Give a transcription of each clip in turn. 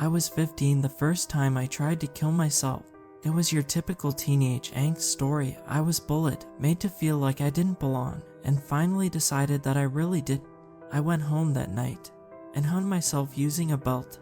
I was 15 the first time I tried to kill myself. It was your typical teenage angst story. I was bullied, made to feel like I didn't belong, and finally decided that I really did. I went home that night and hung myself using a belt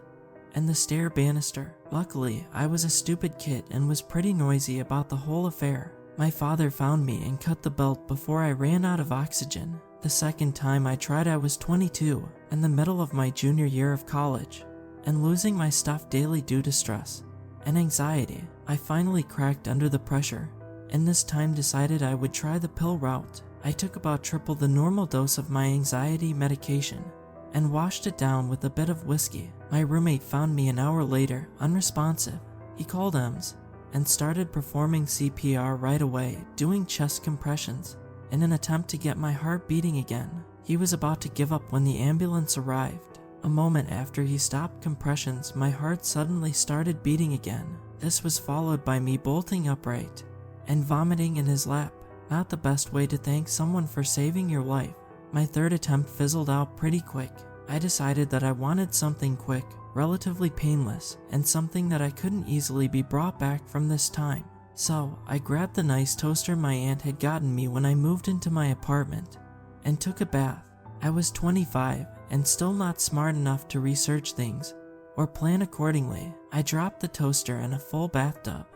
and the stair banister. Luckily, I was a stupid kid and was pretty noisy about the whole affair. My father found me and cut the belt before I ran out of oxygen. The second time I tried, I was 22, in the middle of my junior year of college, and losing my stuff daily due to stress and anxiety. I finally cracked under the pressure, and this time decided I would try the pill route. I took about triple the normal dose of my anxiety medication and washed it down with a bit of whiskey. My roommate found me an hour later, unresponsive. He called EMS and started performing CPR right away, doing chest compressions in an attempt to get my heart beating again. He was about to give up when the ambulance arrived. A moment after he stopped compressions, my heart suddenly started beating again. This was followed by me bolting upright and vomiting in his lap. Not the best way to thank someone for saving your life. My third attempt fizzled out pretty quick. I decided that I wanted something quick, relatively painless, and something that I couldn't easily be brought back from this time. So, I grabbed the nice toaster my aunt had gotten me when I moved into my apartment and took a bath. I was 25 and still not smart enough to research things or plan accordingly. I dropped the toaster in a full bathtub,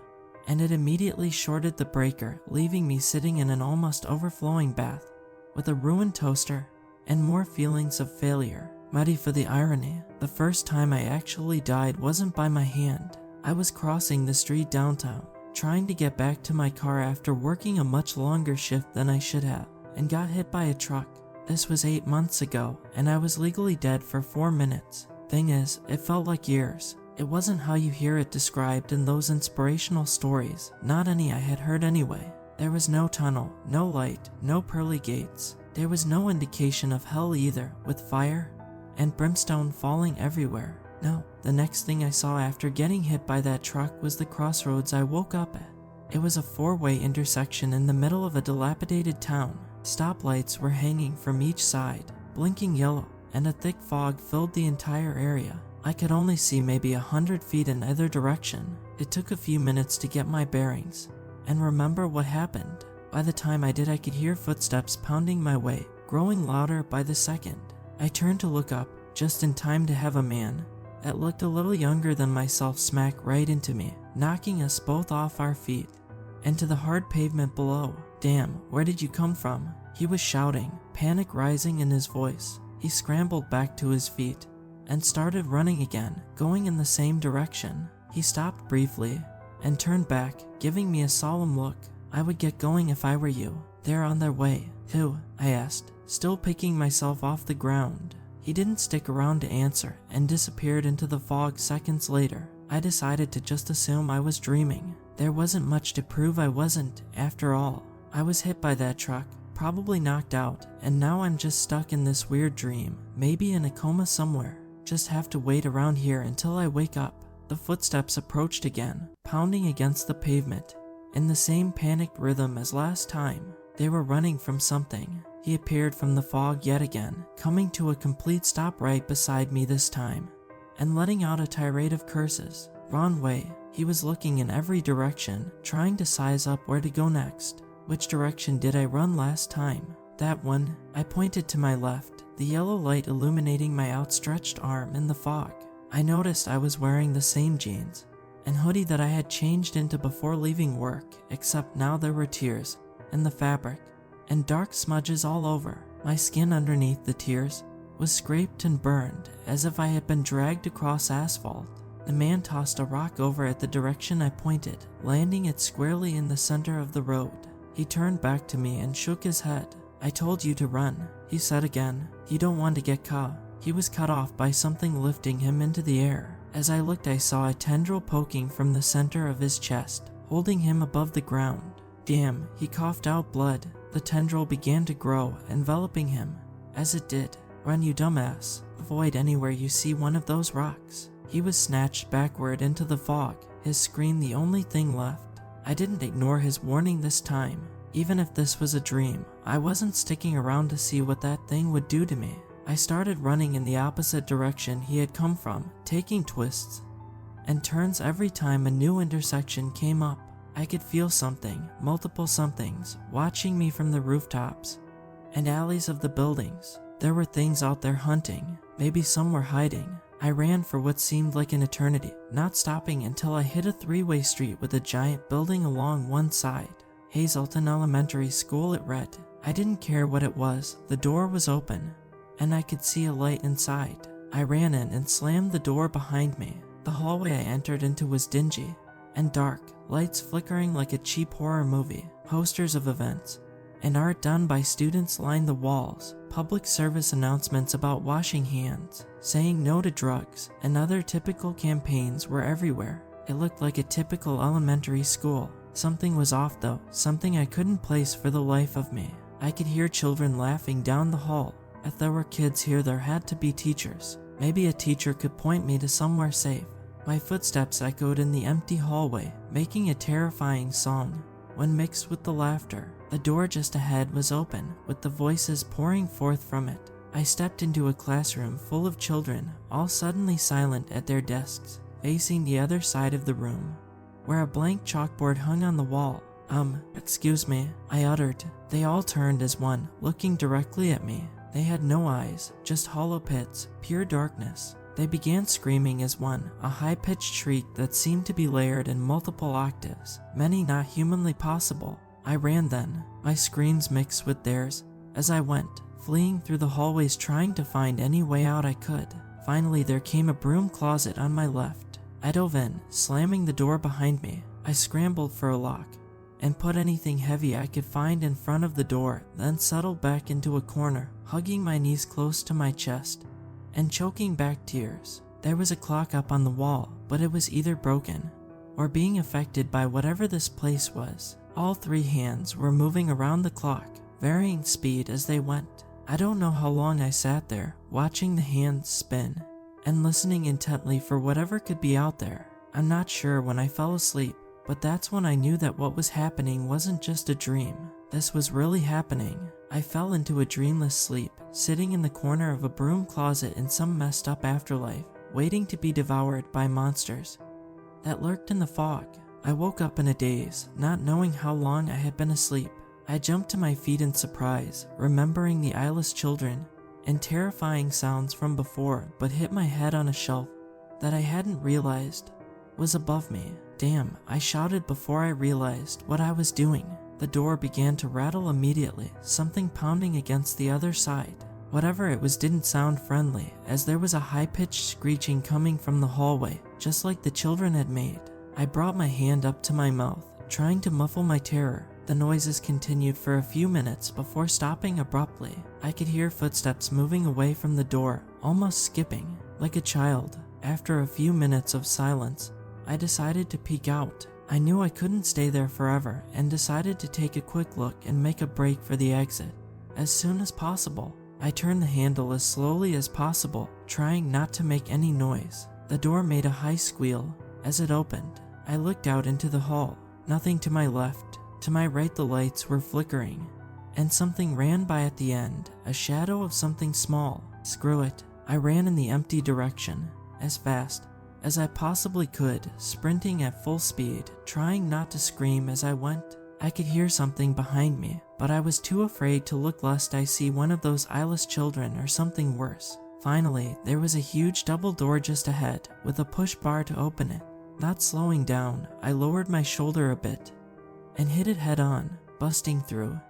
and it immediately shorted the breaker, leaving me sitting in an almost overflowing bath with a ruined toaster and more feelings of failure. Ready for the irony, the first time I actually died wasn't by my hand. I was crossing the street downtown, trying to get back to my car after working a much longer shift than I should have, and got hit by a truck. This was 8 months ago, and I was legally dead for 4 minutes. Thing is, it felt like years. It wasn't how you hear it described in those inspirational stories, not any I had heard anyway. There was no tunnel, no light, no pearly gates. There was no indication of hell either, with fire and brimstone falling everywhere. No, the next thing I saw after getting hit by that truck was the crossroads I woke up at. It was a 4-way intersection in the middle of a dilapidated town. Stoplights were hanging from each side, blinking yellow, and a thick fog filled the entire area. I could only see maybe 100 feet in either direction. It took a few minutes to get my bearings and remember what happened. By the time I did, I could hear footsteps pounding my way, growing louder by the second. I turned to look up, just in time to have a man that looked a little younger than myself smack right into me, knocking us both off our feet and to the hard pavement below. "Damn, where did you come from?" He was shouting, panic rising in his voice. He scrambled back to his feet and started running again, going in the same direction. He stopped briefly and turned back, giving me a solemn look. "I would get going if I were you." "They're on their way." "Who?" I asked, still picking myself off the ground. He didn't stick around to answer and disappeared into the fog seconds later. I decided to just assume I was dreaming. There wasn't much to prove I wasn't, after all. I was hit by that truck, probably knocked out, and now I'm just stuck in this weird dream, maybe in a coma somewhere. Just have to wait around here until I wake up. The footsteps approached again, pounding against the pavement, in the same panicked rhythm as last time. They were running from something. He appeared from the fog yet again, coming to a complete stop right beside me this time, and letting out a tirade of curses. Wrong way. He was looking in every direction, trying to size up where to go next. Which direction did I run last time? That one. I pointed to my left, the yellow light illuminating my outstretched arm in the fog. I noticed I was wearing the same jeans and hoodie that I had changed into before leaving work, except now there were tears in the fabric and dark smudges all over. My skin underneath the tears was scraped and burned, as if I had been dragged across asphalt. The man tossed a rock over at the direction I pointed, landing it squarely in the center of the road. He turned back to me and shook his head. "I told you to run," he said again. "You don't want to get caught." He was cut off by something lifting him into the air. As I looked, I saw a tendril poking from the center of his chest, holding him above the ground. Damn, he coughed out blood. The tendril began to grow, enveloping him. As it did, "Run, you dumbass. Avoid anywhere you see one of those rocks." He was snatched backward into the fog, his scream the only thing left. I didn't ignore his warning this time. Even if this was a dream, I wasn't sticking around to see what that thing would do to me. I started running in the opposite direction he had come from, taking twists and turns every time a new intersection came up. I could feel something, multiple somethings, watching me from the rooftops and alleys of the buildings. There were things out there hunting, maybe some were hiding. I ran for what seemed like an eternity, not stopping until I hit a three-way street with a giant building along one side. Hazelton Elementary School, it read. I didn't care what it was, the door was open, and I could see a light inside. I ran in and slammed the door behind me. The hallway I entered into was dingy and dark, lights flickering like a cheap horror movie. Posters of events and art done by students lined the walls. Public service announcements about washing hands, saying no to drugs, and other typical campaigns were everywhere. It looked like a typical elementary school. Something was off though, something I couldn't place for the life of me. I could hear children laughing down the hall. If there were kids here, there had to be teachers. Maybe a teacher could point me to somewhere safe. My footsteps echoed in the empty hallway, making a terrifying song. When mixed with the laughter, the door just ahead was open, with the voices pouring forth from it. I stepped into a classroom full of children, all suddenly silent at their desks, facing the other side of the room, where a blank chalkboard hung on the wall. Excuse me, I uttered. They all turned as one, looking directly at me. They had no eyes, just hollow pits, pure darkness. They began screaming as one, a high-pitched shriek that seemed to be layered in multiple octaves, many not humanly possible. I ran then, my screams mixed with theirs, as I went, fleeing through the hallways trying to find any way out I could. Finally, there came a broom closet on my left. I dove in, slamming the door behind me. I scrambled for a lock and put anything heavy I could find in front of the door, then settled back into a corner, hugging my knees close to my chest and choking back tears. There was a clock up on the wall, but it was either broken or being affected by whatever this place was. All three hands were moving around the clock, varying speed as they went. I don't know how long I sat there, watching the hands spin and listening intently for whatever could be out there. I'm not sure when I fell asleep, but that's when I knew that what was happening wasn't just a dream. This was really happening. I fell into a dreamless sleep, sitting in the corner of a broom closet in some messed up afterlife, waiting to be devoured by monsters that lurked in the fog. I woke up in a daze, not knowing how long I had been asleep. I jumped to my feet in surprise, remembering the eyeless children and terrifying sounds from before, but hit my head on a shelf that I hadn't realized was above me. Damn, I shouted before I realized what I was doing. The door began to rattle immediately, something pounding against the other side. Whatever it was didn't sound friendly, as there was a high-pitched screeching coming from the hallway, just like the children had made. I brought my hand up to my mouth, trying to muffle my terror. The noises continued for a few minutes before stopping abruptly. I could hear footsteps moving away from the door, almost skipping, like a child. After a few minutes of silence, I decided to peek out. I knew I couldn't stay there forever and decided to take a quick look and make a break for the exit as soon as possible. I turned the handle as slowly as possible, trying not to make any noise. The door made a high squeal as it opened. I looked out into the hall. Nothing to my left. To my right, the lights were flickering, and something ran by at the end, a shadow of something small. Screw it. I ran in the empty direction, as fast as I possibly could, sprinting at full speed, trying not to scream as I went. I could hear something behind me, but I was too afraid to look lest I see one of those eyeless children or something worse. Finally, there was a huge double door just ahead, with a push bar to open it. Not slowing down, I lowered my shoulder a bit and hit it head on, busting through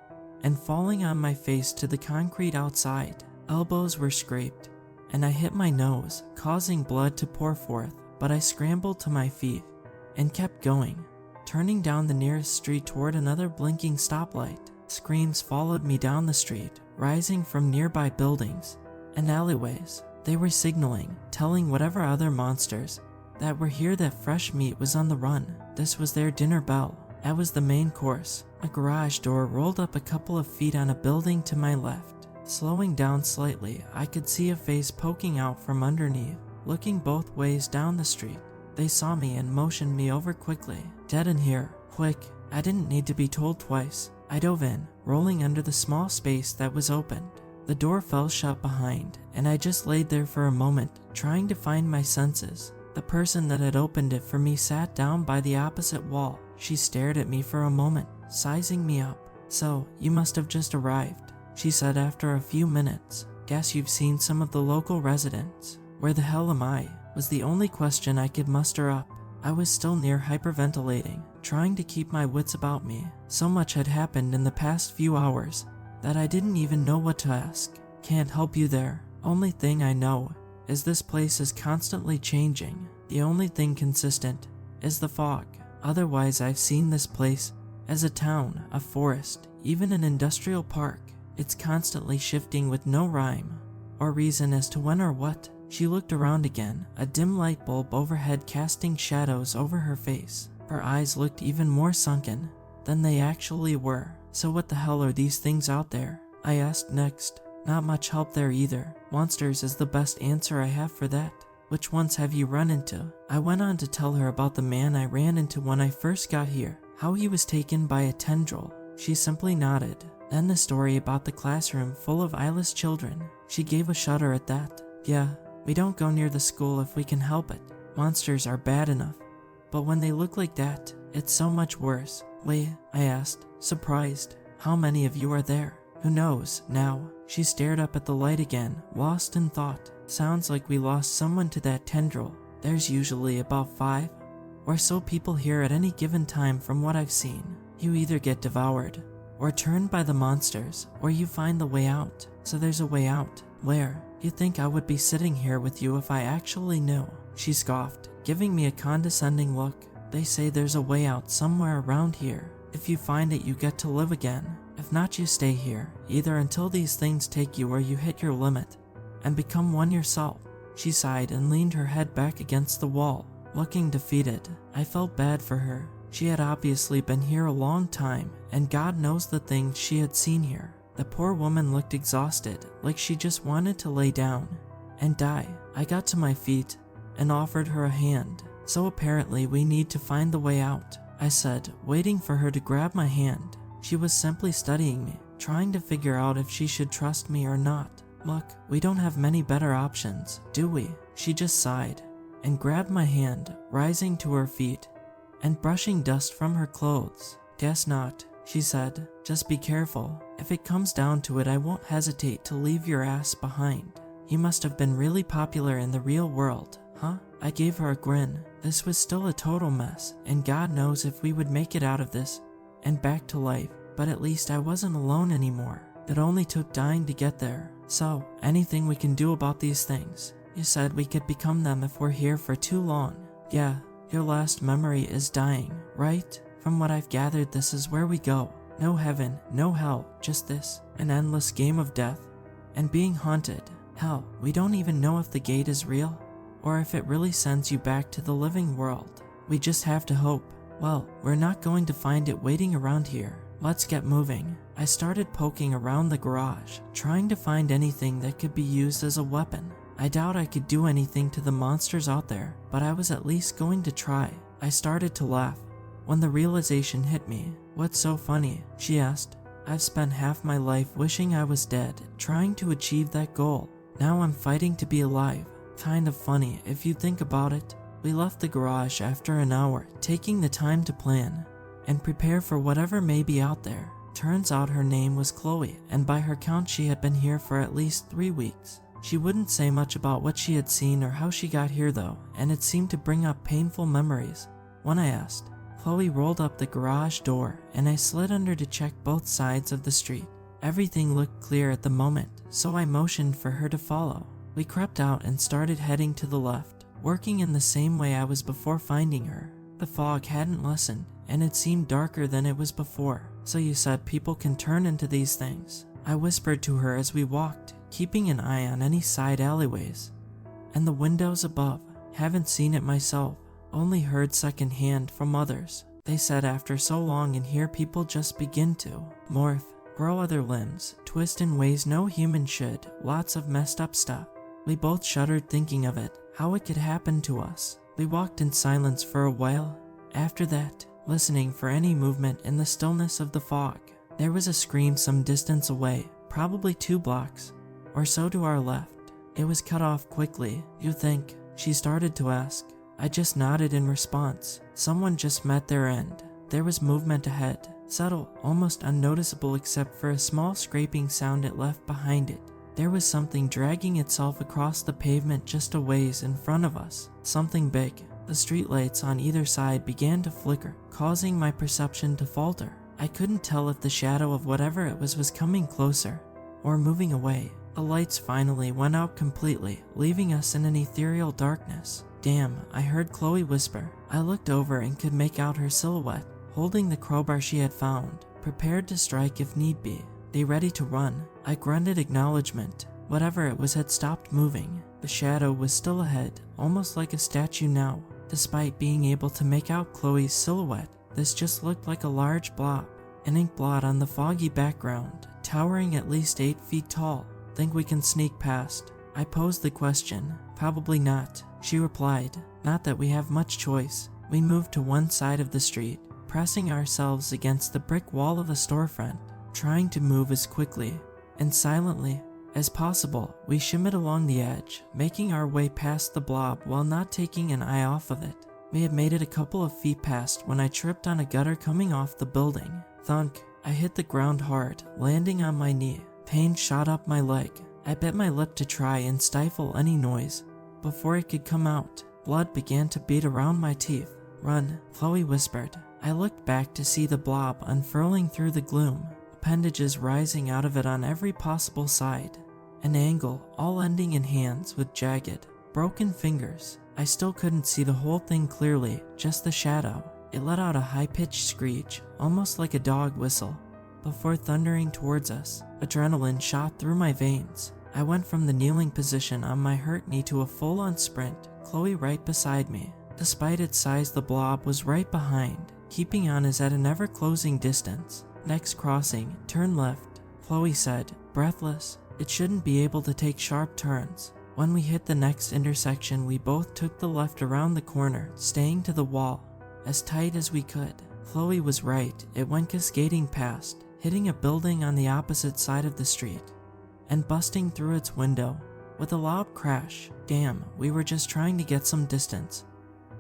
and falling on my face to the concrete outside. Elbows were scraped, and I hit my nose, causing blood to pour forth, but I scrambled to my feet and kept going, turning down the nearest street toward another blinking stoplight. Screams followed me down the street, rising from nearby buildings and alleyways. They were signaling, telling whatever other monsters that were here that fresh meat was on the run. This was their dinner bell. That was the main course. A garage door rolled up a couple of feet on a building to my left. Slowing down slightly, I could see a face poking out from underneath, looking both ways down the street. They saw me and motioned me over quickly. Dead in here. Quick. I didn't need to be told twice. I dove in, rolling under the small space that was opened. The door fell shut behind, and I just laid there for a moment, trying to find my senses. The person that had opened it for me sat down by the opposite wall. She stared at me for a moment, sizing me up. "So, you must have just arrived," she said after a few minutes. "Guess you've seen some of the local residents." "Where the hell am I?" was the only question I could muster up. I was still near hyperventilating, trying to keep my wits about me. So much had happened in the past few hours that I didn't even know what to ask. "Can't help you there. Only thing I know is this place is constantly changing. The only thing consistent is the fog. Otherwise, I've seen this place as a town, a forest, even an industrial park. It's constantly shifting with no rhyme or reason as to when or what." She looked around again, a dim light bulb overhead casting shadows over her face. Her eyes looked even more sunken than they actually were. "So what the hell are these things out there?" I asked next. "Not much help there either. Monsters is the best answer I have for that." "Which ones have you run into?" I went on to tell her about the man I ran into when I first got here, how he was taken by a tendril. She simply nodded. Then the story about the classroom full of eyeless children. She gave a shudder at that. "Yeah, we don't go near the school if we can help it. Monsters are bad enough, but when they look like that, it's so much worse." "Wait," I asked, surprised. "How many of you are there?" "Who knows now?" She stared up at the light again, lost in thought. "Sounds like we lost someone to that tendril. There's usually about 5 or so people here at any given time from what I've seen. You either get devoured or turned by the monsters, or you find the way out. So there's a way out. Where? You'd think I would be sitting here with you if I actually knew." She scoffed, giving me a condescending look. "They say there's a way out somewhere around here. If you find it, you get to live again. If not, you stay here, either until these things take you or you hit your limit and become one yourself." She sighed and leaned her head back against the wall, looking defeated. I felt bad for her. She had obviously been here a long time, and God knows the things she had seen here. The poor woman looked exhausted, like she just wanted to lay down and die. I got to my feet and offered her a hand. "So apparently we need to find the way out," I said, waiting for her to grab my hand. She was simply studying me, trying to figure out if she should trust me or not. "Look, we don't have many better options, do we?" She just sighed and grabbed my hand, rising to her feet and brushing dust from her clothes. "Guess not," she said. "Just be careful. If it comes down to it, I won't hesitate to leave your ass behind. You must have been really popular in the real world, huh?" I gave her a grin. This was still a total mess, and God knows if we would make it out of this and back to life, but at least I wasn't alone anymore. It only took dying to get there. "So, anything we can do about these things? You said we could become them if we're here for too long." "Yeah, your last memory is dying, right? From what I've gathered, this is where we go. No heaven, no hell, just this, an endless game of death and being haunted. Hell, we don't even know if the gate is real or if it really sends you back to the living world. We just have to hope. Well, we're not going to find it waiting around here. Let's get moving." I started poking around the garage, trying to find anything that could be used as a weapon. I doubt I could do anything to the monsters out there, but I was at least going to try. I started to laugh when the realization hit me. "What's so funny?" she asked. "I've spent half my life wishing I was dead, trying to achieve that goal. Now I'm fighting to be alive. Kind of funny if you think about it." We left the garage after an hour, taking the time to plan and prepare for whatever may be out there. Turns out her name was Chloe, and by her count she had been here for at least 3 weeks. She wouldn't say much about what she had seen or how she got here though, and it seemed to bring up painful memories. When I asked, Chloe rolled up the garage door and I slid under to check both sides of the street. Everything looked clear at the moment, so I motioned for her to follow. We crept out and started heading to the left, working in the same way I was before finding her. The fog hadn't lessened, and it seemed darker than it was before. "So you said people can turn into these things?" I whispered to her as we walked, keeping an eye on any side alleyways and the windows above. "Haven't seen it myself, only heard secondhand from others. They said after so long in here people just begin to morph, grow other limbs, twist in ways no human should, lots of messed up stuff." We both shuddered thinking of it, how it could happen to us. We walked in silence for a while. After that, listening for any movement in the stillness of the fog. There was a scream some distance away, probably 2 blocks or so to our left. It was cut off quickly. "You think," she started to ask, I just nodded in response. Someone just met their end. There was movement ahead, subtle, almost unnoticeable except for a small scraping sound it left behind it. There was something dragging itself across the pavement just a ways in front of us. Something big. The streetlights on either side began to flicker, causing my perception to falter. I couldn't tell if the shadow of whatever it was coming closer or moving away. The lights finally went out completely, leaving us in an ethereal darkness. Damn, I heard Chloe whisper. I looked over and could make out her silhouette, holding the crowbar she had found, prepared to strike if need be. They ready to run. I grunted acknowledgement. Whatever it was had stopped moving. The shadow was still ahead, almost like a statue now. Despite being able to make out Chloe's silhouette, this just looked like a large blob, an ink blot on the foggy background, towering at least 8 feet tall. Think we can sneak past? I posed the question. Probably not, she replied. Not that we have much choice. We moved to one side of the street, pressing ourselves against the brick wall of a storefront, trying to move as quickly and silently as possible. We shimmied along the edge, making our way past the blob while not taking an eye off of it. We had made it a couple of feet past when I tripped on a gutter coming off the building. Thunk! I hit the ground hard, landing on my knee. Pain shot up my leg. I bit my lip to try and stifle any noise. Before it could come out, blood began to bead around my teeth. Run, Chloe whispered. I looked back to see the blob unfurling through the gloom, appendages rising out of it on every possible side. An angle, all ending in hands with jagged, broken fingers. I still couldn't see the whole thing clearly, just the shadow. It let out a high-pitched screech, almost like a dog whistle, before thundering towards us. Adrenaline shot through my veins. I went from the kneeling position on my hurt knee to a full-on sprint, Chloe right beside me. Despite its size, the blob was right behind, keeping on us at an ever-closing distance. Next crossing, turn left, Chloe said, breathless. It shouldn't be able to take sharp turns. When we hit the next intersection, we both took the left around the corner, staying to the wall, as tight as we could. Chloe was right. It went cascading past, hitting a building on the opposite side of the street, and busting through its window with a loud crash. Damn, we were just trying to get some distance,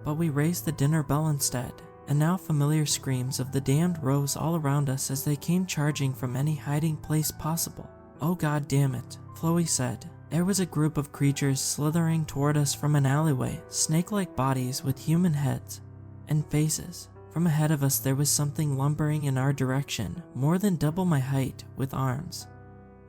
but we raised the dinner bell instead. And now familiar screams of the damned rose all around us as they came charging from any hiding place possible. Oh god damn it, Chloe said. There was a group of creatures slithering toward us from an alleyway, snake-like bodies with human heads and faces. From ahead of us there was something lumbering in our direction, more than double my height, with arms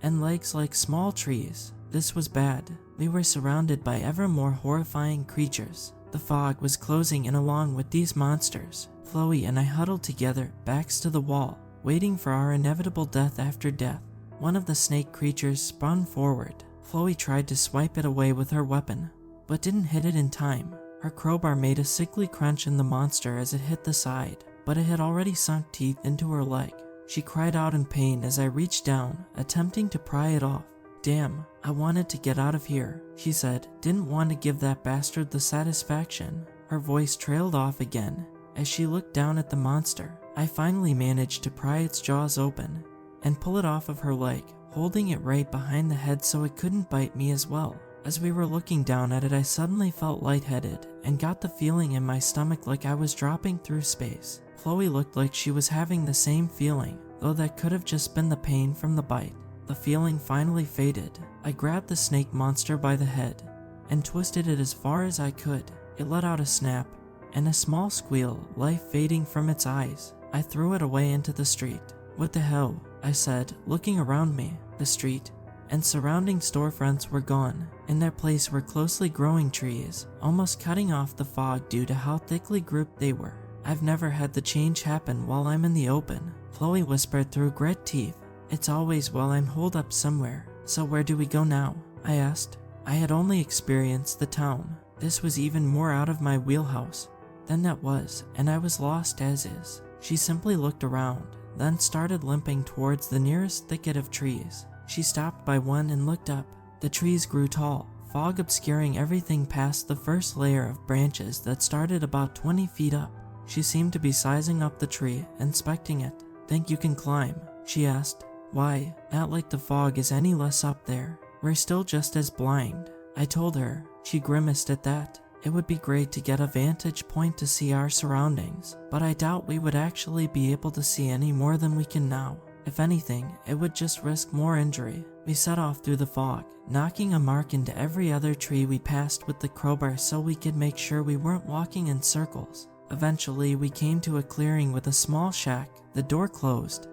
and legs like small trees. This was bad. We were surrounded by ever more horrifying creatures. The fog was closing in along with these monsters. Chloe and I huddled together, backs to the wall, waiting for our inevitable death after death. One of the snake creatures spun forward. Chloe tried to swipe it away with her weapon, but didn't hit it in time. Her crowbar made a sickly crunch in the monster as it hit the side, but it had already sunk teeth into her leg. She cried out in pain as I reached down, attempting to pry it off. Damn, I wanted to get out of here, she said. Didn't want to give that bastard the satisfaction. Her voice trailed off again as she looked down at the monster. I finally managed to pry its jaws open and pull it off of her leg, holding it right behind the head so it couldn't bite me as well. As we were looking down at it, I suddenly felt lightheaded and got the feeling in my stomach like I was dropping through space. Chloe looked like she was having the same feeling, though that could have just been the pain from the bite. The feeling finally faded. I grabbed the snake monster by the head and twisted it as far as I could. It let out a snap and a small squeal, life fading from its eyes. I threw it away into the street. What the hell? I said, looking around me. The street and surrounding storefronts were gone. In their place were closely growing trees, almost cutting off the fog due to how thickly grouped they were. I've never had the change happen while I'm in the open, Chloe whispered through grit teeth. It's always while I'm holed up somewhere. So where do we go now? I asked. I had only experienced the town. This was even more out of my wheelhouse than that was, and I was lost as is. She simply looked around, then started limping towards the nearest thicket of trees. She stopped by one and looked up. The trees grew tall, fog obscuring everything past the first layer of branches that started about 20 feet up. She seemed to be sizing up the tree, inspecting it. Think you can climb? She asked. Why? Not like the fog is any less up there. We're still just as blind, I told her. She grimaced at that. It would be great to get a vantage point to see our surroundings, but I doubt we would actually be able to see any more than we can now. If anything, it would just risk more injury. We set off through the fog, knocking a mark into every other tree we passed with the crowbar so we could make sure we weren't walking in circles. Eventually, we came to a clearing with a small shack, the door closed,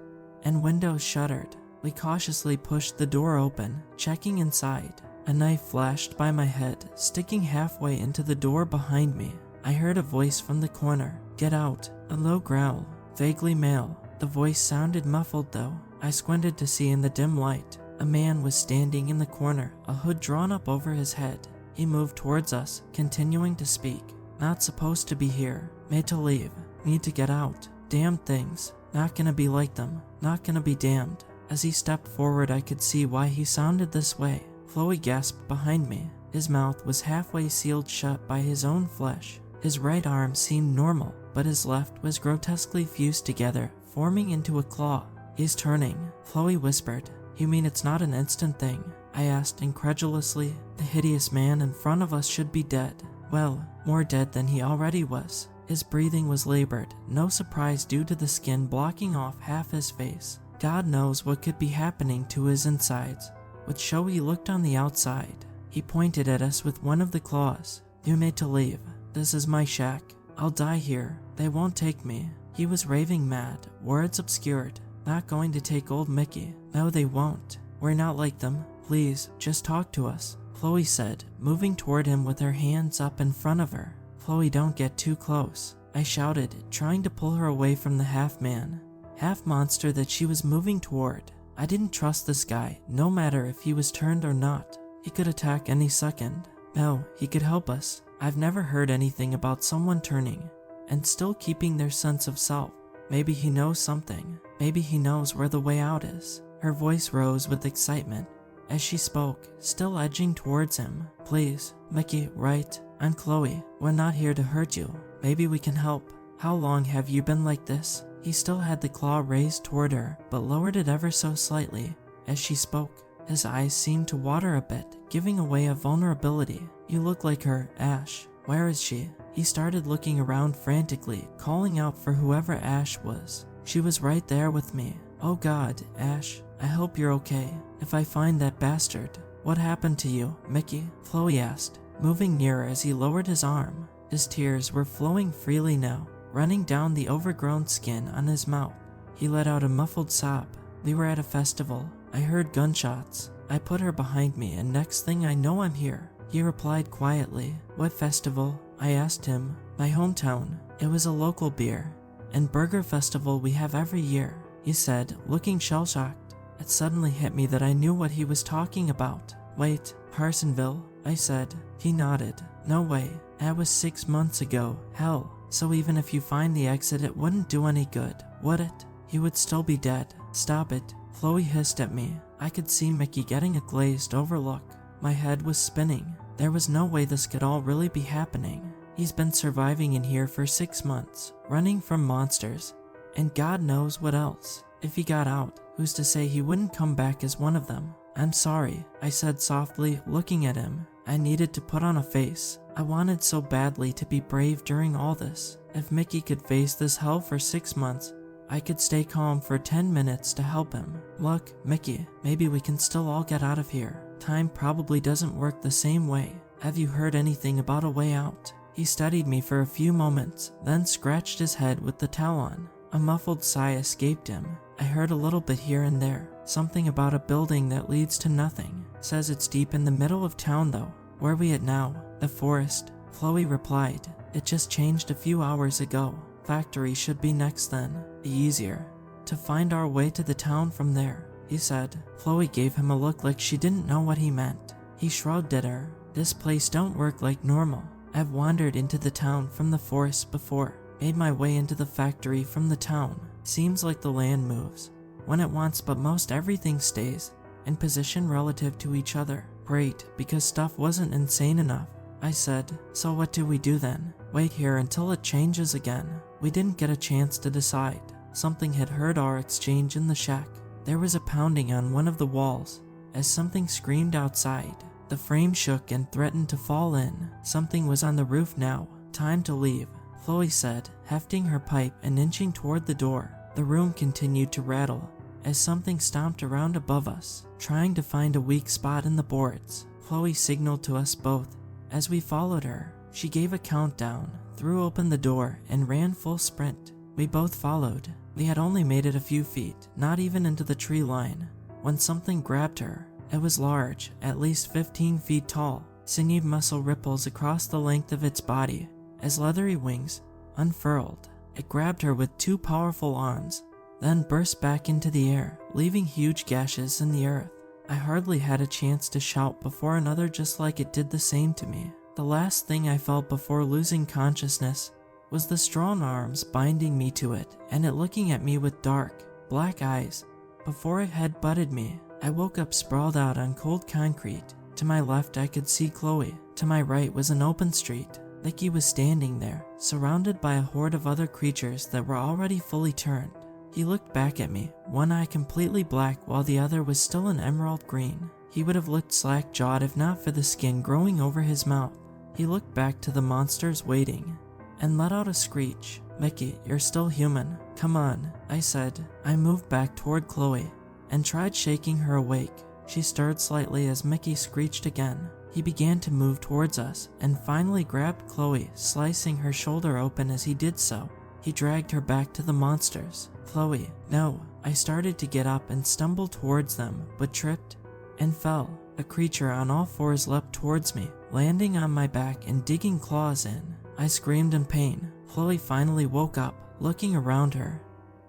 and windows shuttered. We cautiously pushed the door open, checking inside. A knife flashed by my head, sticking halfway into the door behind me. I heard a voice from the corner. "Get out." A low growl, vaguely male. The voice sounded muffled though. I squinted to see in the dim light. A man was standing in the corner, a hood drawn up over his head. He moved towards us, continuing to speak. "Not supposed to be here. Made to leave. Need to get out. Damned things. Not gonna be like them. Not gonna be damned." As he stepped forward, I could see why he sounded this way. Chloe gasped behind me. His mouth was halfway sealed shut by his own flesh. His right arm seemed normal, but his left was grotesquely fused together, forming into a claw. "He's turning," Chloe whispered. "You mean it's not an instant thing?" I asked incredulously. "The hideous man in front of us should be dead." Well, more dead than he already was. His breathing was labored, no surprise due to the skin blocking off half his face. God knows what could be happening to his insides. With show he looked on the outside. He pointed at us with one of the claws. "You made to leave. This is my shack. I'll die here. They won't take me." He was raving mad, words obscured. "Not going to take old Mickey. No, they won't. We're not like them. Please, just talk to us," Chloe said, moving toward him with her hands up in front of her. "Chloe, don't get too close," I shouted, trying to pull her away from the half-man, half-monster that she was moving toward. I didn't trust this guy, no matter if he was turned or not. He could attack any second. No, he could help us. I've never heard anything about someone turning and still keeping their sense of self. Maybe he knows something. Maybe he knows where the way out is. Her voice rose with excitement as she spoke, still edging towards him. "Please, Mickey, right? I'm Chloe. We're not here to hurt you. Maybe we can help. How long have you been like this?" He still had the claw raised toward her, but lowered it ever so slightly as she spoke. His eyes seemed to water a bit, giving away a vulnerability. "You look like her, Ash. Where is she?" He started looking around frantically, calling out for whoever Ash was. She was right there with me. "Oh God, Ash, I hope you're okay. If I find that bastard." "What happened to you, Mickey?" Chloe asked, moving nearer as he lowered his arm. His tears were flowing freely now, running down the overgrown skin on his mouth. He let out a muffled sob. "We were at a festival. I heard gunshots. I put her behind me, and next thing I know I'm here." He replied quietly. "What festival?" I asked him. "My hometown. It was a local beer and burger festival we have every year," he said, looking shell-shocked. It suddenly hit me that I knew what he was talking about. "Wait, Parsonville?" I said. He nodded. "No way. That was 6 months ago. Hell. So even if you find the exit, it wouldn't do any good, would it? He would still be dead." "Stop it," Chloe hissed at me. I could see Mickey getting a glazed over look. My head was spinning. There was no way this could all really be happening. He's been surviving in here for 6 months, running from monsters, and God knows what else. If he got out, who's to say he wouldn't come back as one of them? "I'm sorry," I said softly, looking at him. I needed to put on a face. I wanted so badly to be brave during all this. If Mickey could face this hell for 6 months, I could stay calm for 10 minutes to help him. "Look, Mickey, maybe we can still all get out of here. Time probably doesn't work the same way. Have you heard anything about a way out?" He studied me for a few moments, then scratched his head with the talon. A muffled sigh escaped him. "I heard a little bit here and there. Something about a building that leads to nothing. Says it's deep in the middle of town though." "Where are we at now?" "The forest," Chloe replied. "It just changed a few hours ago. Factory should be next then. Be easier to find our way to the town from there," he said. Chloe gave him a look like she didn't know what he meant. He shrugged at her. "This place don't work like normal. I've wandered into the town from the forest before. Made my way into the factory from the town. Seems like the land moves when it wants, but most everything stays in position relative to each other. Great, because stuff wasn't insane enough," I said. "So what do we do then? Wait here until it changes again?" We didn't get a chance to decide. Something had heard our exchange in the shack. There was a pounding on one of the walls as something screamed outside. The frame shook and threatened to fall in. Something was on the roof now. Time to leave, Chloe said, hefting her pipe and inching toward the door. The room continued to rattle as something stomped around above us, trying to find a weak spot in the boards. Chloe signaled to us both as we followed her. She gave a countdown, threw open the door, and ran full sprint. We both followed. We had only made it a few feet, not even into the tree line, when something grabbed her. It was large, at least 15 feet tall. Sinew muscle ripples across the length of its body as leathery wings unfurled. It grabbed her with two powerful arms, then burst back into the air, leaving huge gashes in the earth. I hardly had a chance to shout before another just like it did the same to me. The last thing I felt before losing consciousness was the strong arms binding me to it and it looking at me with dark, black eyes before it had butted me. I woke up sprawled out on cold concrete. To my left I could see Chloe. To my right was an open street. Nicky was standing there, surrounded by a horde of other creatures that were already fully turned. He looked back at me, one eye completely black while the other was still an emerald green. He would have looked slack-jawed if not for the skin growing over his mouth. He looked back to the monsters waiting and let out a screech. "Mickey, you're still human. Come on," I said. I moved back toward Chloe and tried shaking her awake. She stirred slightly as Mickey screeched again. He began to move towards us and finally grabbed Chloe, slicing her shoulder open as he did so. He dragged her back to the monsters. "Chloe, no." I started to get up and stumble towards them, but tripped and fell. A creature on all fours leapt towards me, landing on my back and digging claws in. I screamed in pain. Chloe finally woke up, looking around her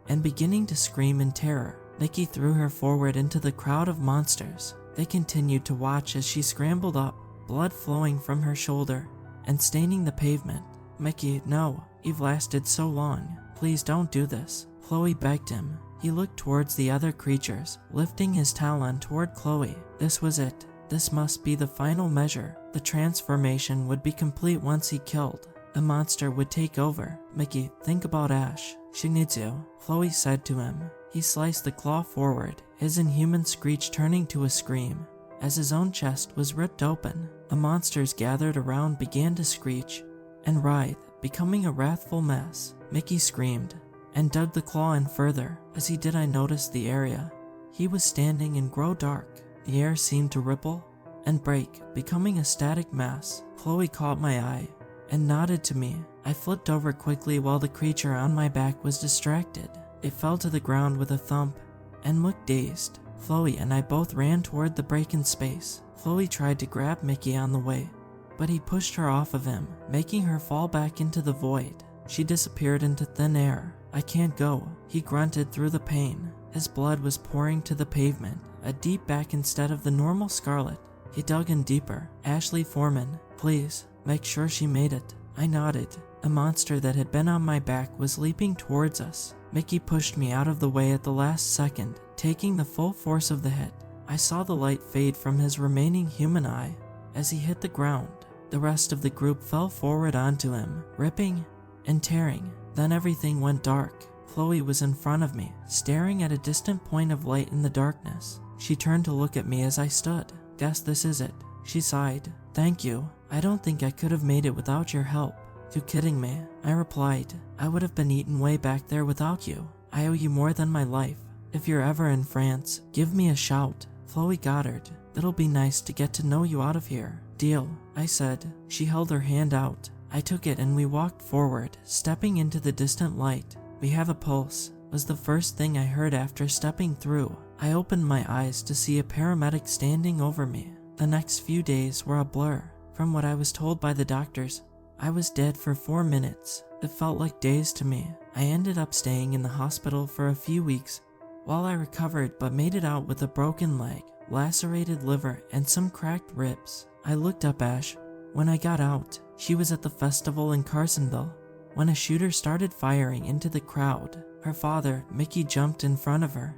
and beginning to scream in terror. Nicky threw her forward into the crowd of monsters. They continued to watch as she scrambled up, blood flowing from her shoulder and staining the pavement. "Mickey, no. You've lasted so long. Please don't do this," Chloe begged him. He looked towards the other creatures, lifting his talon toward Chloe. This was it. This must be the final measure. The transformation would be complete once he killed. The monster would take over. "Mickey, think about Ash. She needs you," Chloe said to him. He sliced the claw forward, his inhuman screech turning to a scream as his own chest was ripped open. The monsters gathered around began to screech and writhe, becoming a wrathful mess. Mickey screamed and dug the claw in further. As he did, I noticed the area he was standing in grow dark. The air seemed to ripple and break, becoming a static mass. Chloe caught my eye and nodded to me. I flipped over quickly while the creature on my back was distracted. It fell to the ground with a thump and looked dazed. Chloe and I both ran toward the break in space. Chloe tried to grab Mickey on the way, but he pushed her off of him, making her fall back into the void. She disappeared into thin air. "I can't go," he grunted through the pain. His blood was pouring to the pavement, a deep back instead of the normal scarlet. He dug in deeper. "Ashley Foreman, please, make sure she made it." I nodded. A monster that had been on my back was leaping towards us. Mickey pushed me out of the way at the last second, taking the full force of the hit. I saw the light fade from his remaining human eye as he hit the ground. The rest of the group fell forward onto him, ripping and tearing. Then everything went dark. Chloe was in front of me, staring at a distant point of light in the darkness. She turned to look at me as I stood. "Guess this is it," she sighed. "Thank you. I don't think I could have made it without your help." "You kidding me?" I replied. "I would have been eaten way back there without you. I owe you more than my life. If you're ever in France, give me a shout." Chloe Goddard, "It'll be nice to get to know you out of here." "Deal," I said. She held her hand out. I took it and we walked forward, stepping into the distant light. "We have a pulse," was the first thing I heard after stepping through. I opened my eyes to see a paramedic standing over me. The next few days were a blur. From what I was told by the doctors, I was dead for 4 minutes. It felt like days to me. I ended up staying in the hospital for a few weeks while I recovered, but made it out with a broken leg, lacerated liver, and some cracked ribs. I looked up Ash when I got out. She was at the festival in Carsonville when a shooter started firing into the crowd. Her father, Mickey, jumped in front of her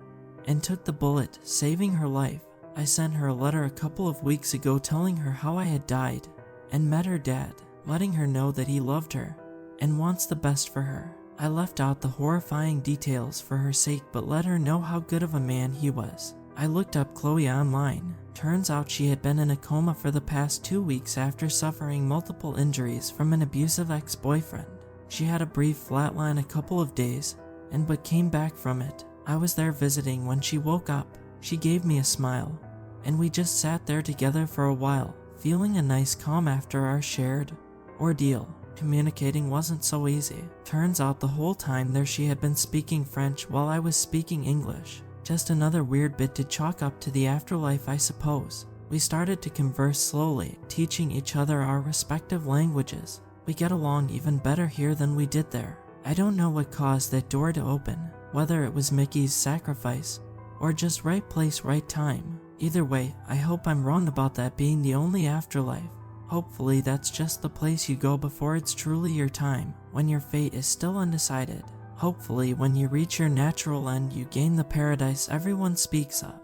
and took the bullet, saving her life. I sent her a letter a couple of weeks ago telling her how I had died and met her dad, letting her know that he loved her and wants the best for her. I left out the horrifying details for her sake but let her know how good of a man he was. I looked up Chloe online Turns out she had been in a coma for the past 2 weeks after suffering multiple injuries from an abusive ex-boyfriend. She had a brief flatline a couple of days, but came back from it. I was there visiting when she woke up. She gave me a smile, and we just sat there together for a while, feeling a nice calm after our shared ordeal. Communicating wasn't so easy. Turns out the whole time there she had been speaking French while I was speaking English. Just another weird bit to chalk up to the afterlife, I suppose. We started to converse slowly, teaching each other our respective languages. We get along even better here than we did there. I don't know what caused that door to open, whether it was Mickey's sacrifice or just right place, right time. Either way, I hope I'm wrong about that being the only afterlife. Hopefully that's just the place you go before it's truly your time, when your fate is still undecided. Hopefully when you reach your natural end you gain the paradise everyone speaks of.